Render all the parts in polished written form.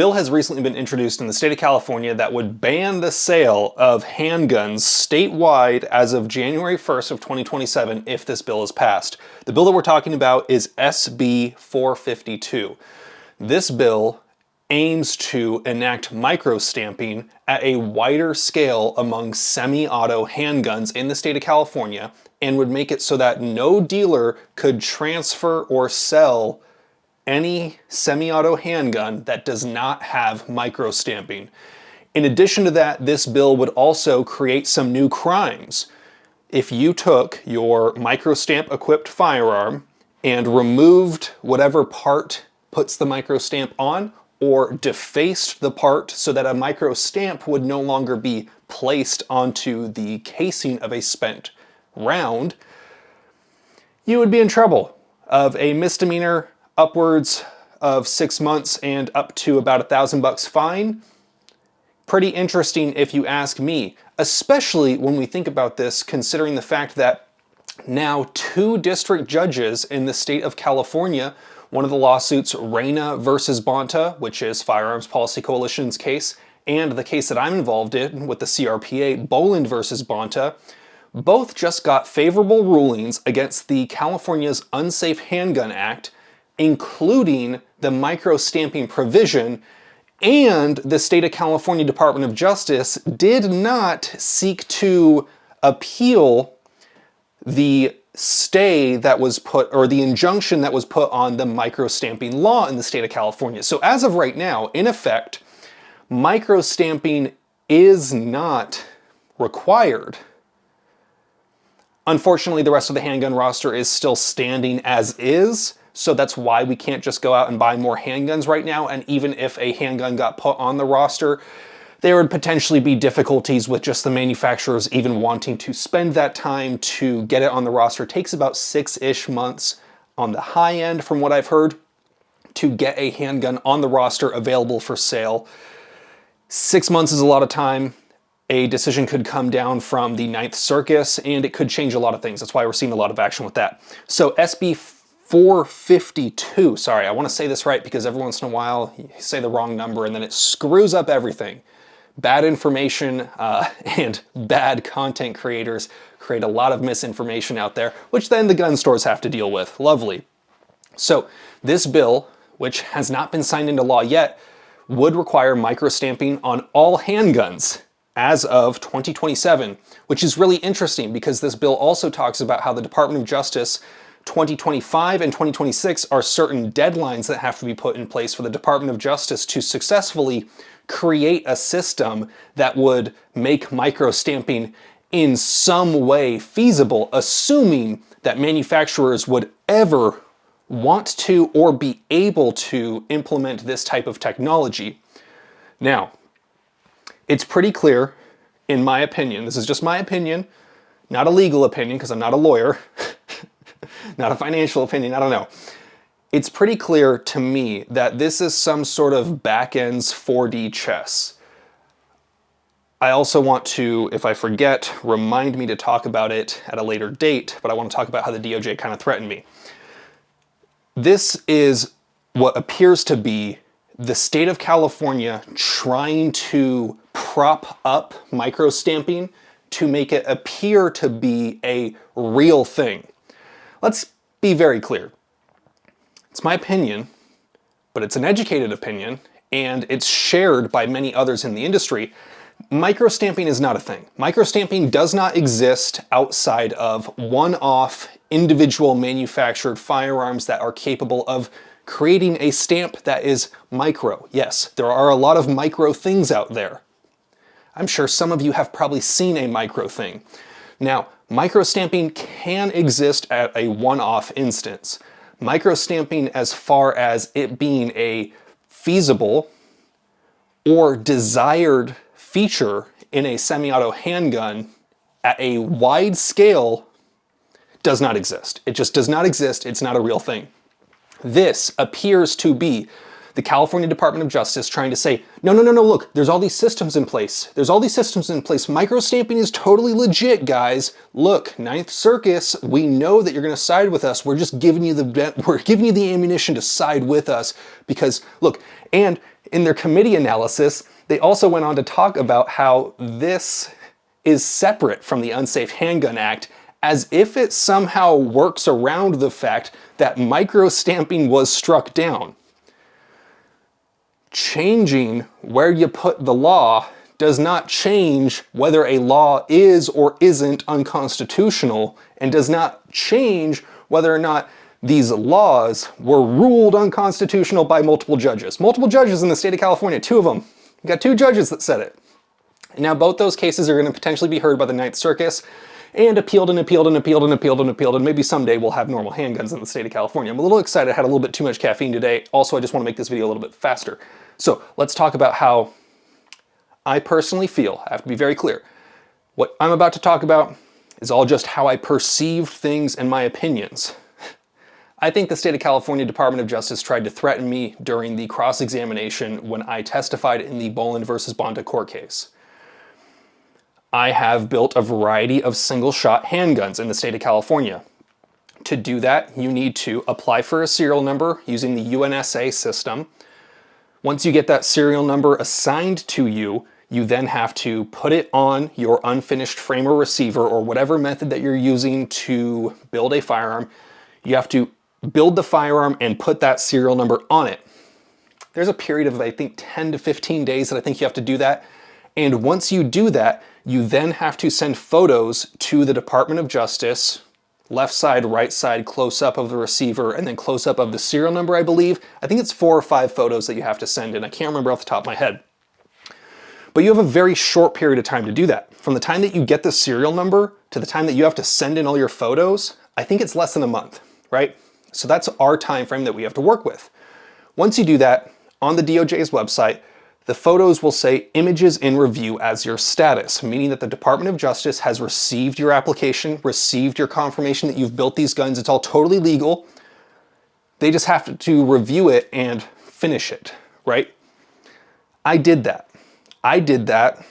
bill has recently been introduced in the state of California that would ban the sale of handguns statewide as of January 1st of 2027 if this bill is passed. The bill that we're talking about is SB452. This bill aims to enact microstamping at a wider scale among semi-auto handguns in the state of California and would make it so that no dealer could transfer or sell any semi-auto handgun that does not have microstamping. In addition to that, this bill would also create some new crimes. If you took your microstamp equipped firearm and removed whatever part puts the microstamp on, or defaced the part so that a microstamp would no longer be placed onto the casing of a spent round, you would be in trouble of a misdemeanor upwards of 6 months and up to about $1,000 fine. Pretty interesting if you ask me, especially when we think about this, considering the fact that now 2 district judges in the state of California, one of the lawsuits, Reno versus Bonta, which is Firearms Policy Coalition's case, and the case that I'm involved in with the CRPA, Boland versus Bonta, both just got favorable rulings against the California's Unsafe Handgun Act, including the microstamping provision, and the state of California Department of Justice did not seek to appeal the stay that was put, or the injunction that was put on the microstamping law in the state of California. So as of right now, in effect, microstamping is not required. Unfortunately, the rest of the handgun roster is still standing as is, so that's why we can't just go out and buy more handguns right now. And even if a handgun got put on the roster, there would potentially be difficulties with just the manufacturers even wanting to spend that time to get it on the roster. It takes about 6-ish months on the high end, from what I've heard, to get a handgun on the roster available for sale. 6 months is a lot of time. A decision could come down from the Ninth Circuit, and it could change a lot of things. That's why we're seeing a lot of action with that. So SB 452, sorry, I want to say this right because every once in a while you say the wrong number and then it screws up everything. Bad information and bad content creators create a lot of misinformation out there, which then the gun stores have to deal with. Lovely. So this bill, which has not been signed into law yet, would require microstamping on all handguns as of 2027, which is really interesting because this bill also talks about how the Department of Justice 2025 and 2026 are certain deadlines that have to be put in place for the Department of Justice to successfully create a system that would make microstamping in some way feasible, assuming that manufacturers would ever want to or be able to implement this type of technology. Now, it's pretty clear, in my opinion, this is just my opinion, not a legal opinion because I'm not a lawyer, not a financial opinion, I don't know. It's pretty clear to me that this is some sort of back-ends 4D chess. I also want to, if I forget, remind me to talk about it at a later date, but I want to talk about how the DOJ kind of threatened me. This is what appears to be the state of California trying to prop up microstamping to make it appear to be a real thing. Let's be very clear. It's my opinion, but it's an educated opinion, and it's shared by many others in the industry. Microstamping is not a thing. Microstamping does not exist outside of one-off, individual manufactured firearms that are capable of creating a stamp that is micro. Yes, there are a lot of micro things out there. I'm sure some of you have probably seen a micro thing. Now, microstamping can exist at a one-off instance. Microstamping, as far as it being a feasible or desired feature in a semi-auto handgun at a wide scale, does not exist. It just does not exist. It's not a real thing. This appears to be the California Department of Justice trying to say, no, look, there's all these systems in place. There's all these systems in place. Microstamping is totally legit, guys. Look, Ninth Circus, we know that you're going to side with us. We're just giving you the ammunition to side with us because, look, and In their committee analysis, they also went on to talk about how this is separate from the Unsafe Handgun Act, as if it somehow works around the fact that micro-stamping was struck down. Changing where you put the law does not change whether a law is or isn't unconstitutional, and does not change whether or not these laws were ruled unconstitutional by multiple judges. Multiple judges in the state of California, 2 of them. You got 2 judges that said it. And now both those cases are going to potentially be heard by the Ninth Circuit and appealed and appealed and appealed and appealed and appealed, and maybe someday we'll have normal handguns in the state of California. I'm a little excited. I had a little bit too much caffeine today. Also, I just want to make this video a little bit faster. So let's talk about how I personally feel. I have to be very clear. What I'm about to talk about is all just how I perceived things and my opinions. I think the state of California Department of Justice tried to threaten me during the cross-examination when I testified in the Boland versus Bonta court case. I have built a variety of single-shot handguns in the state of California. To do that, you need to apply for a serial number using the UNSA system. Once you get that serial number assigned to you, you then have to put it on your unfinished frame or receiver, or whatever method that you're using to build a firearm. You have to build the firearm and put that serial number on it. There's a period of, I think, 10 to 15 days that I think you have to do that. And once you do that, you then have to send photos to the Department of Justice, left side, right side, close up of the receiver, and then close up of the serial number, I believe. I think it's 4 or 5 photos that you have to send in. I can't remember off the top of my head. But you have a very short period of time to do that. From the time that you get the serial number to the time that you have to send in all your photos, I think it's less than a month, right? So that's our time frame that we have to work with. Once you do that, on the DOJ's website, the photos will say images in review as your status, meaning that the Department of Justice has received your application, received your confirmation that you've built these guns. It's all totally legal. They just have to review it and finish it, right? I did that. I did that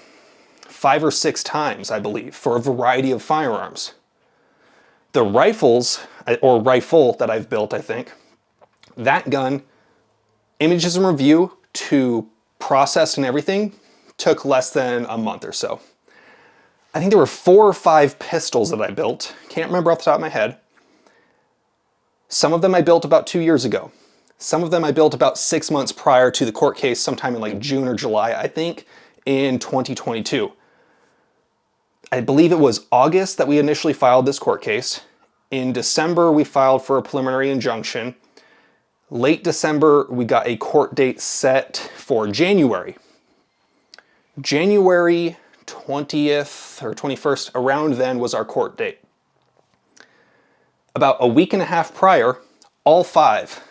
5 or 6 times, I believe, for a variety of firearms. The rifles, or rifle that I've built, I think, that gun, images in review to processed and everything, took less than a month or so. I think there were 4 or 5 pistols that I built. Can't remember off the top of my head. Some of them I built about 2 years ago. Some of them I built about 6 months prior to the court case, sometime in like June or July, I think, in 2022. I believe it was August that we initially filed this court case. In December, we filed for a preliminary injunction. Late December, we got a court date set for January. January 20th or 21st, around then was our court date. About a week and a half prior, all 5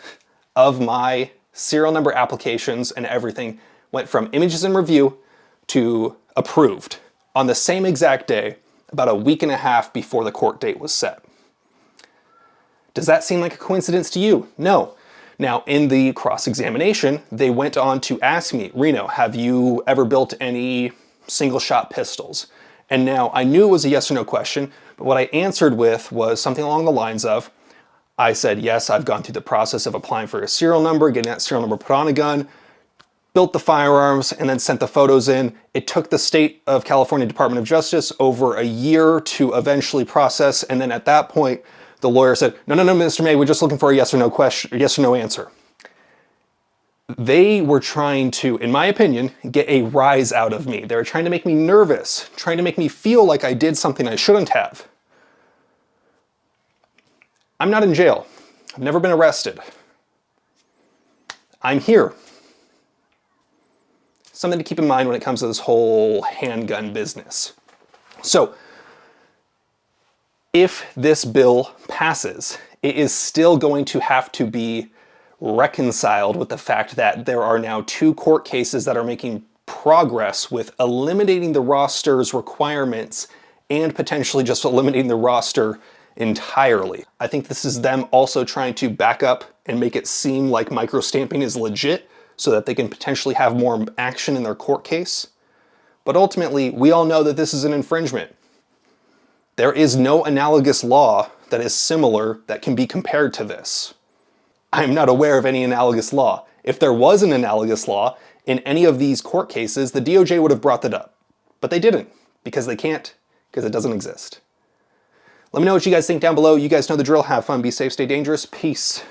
of my serial number applications and everything went from images in review to approved on the same exact day, about a week and a half before the court date was set. Does that seem like a coincidence to you? No. Now, in the cross-examination, they went on to ask me, Reno, have you ever built any single-shot pistols? And now, I knew it was a yes or no question, but what I answered with was something along the lines of, I said, yes, I've gone through the process of applying for a serial number, getting that serial number put on a gun, built the firearms, and then sent the photos in. It took the state of California Department of Justice over a year to eventually process, and then at that point, the lawyer said, no, Mr. May, we're just looking for a yes or no question, yes or no answer. They were trying to, in my opinion, get a rise out of me. They were trying to make me nervous, trying to make me feel like I did something I shouldn't have. I'm not in jail. I've never been arrested. I'm here. Something to keep in mind when it comes to this whole handgun business. So, if this bill passes, it is still going to have to be reconciled with the fact that there are now 2 court cases that are making progress with eliminating the roster's requirements and potentially just eliminating the roster entirely. I think this is them also trying to back up and make it seem like micro-stamping is legit so that they can potentially have more action in their court case. But ultimately, we all know that this is an infringement. There is no analogous law that is similar that can be compared to this. I'm not aware of any analogous law. If there was an analogous law, in any of these court cases, the DOJ would have brought that up. But they didn't, because they can't, because it doesn't exist. Let me know what you guys think down below. You guys know the drill. Have fun, be safe, stay dangerous. Peace.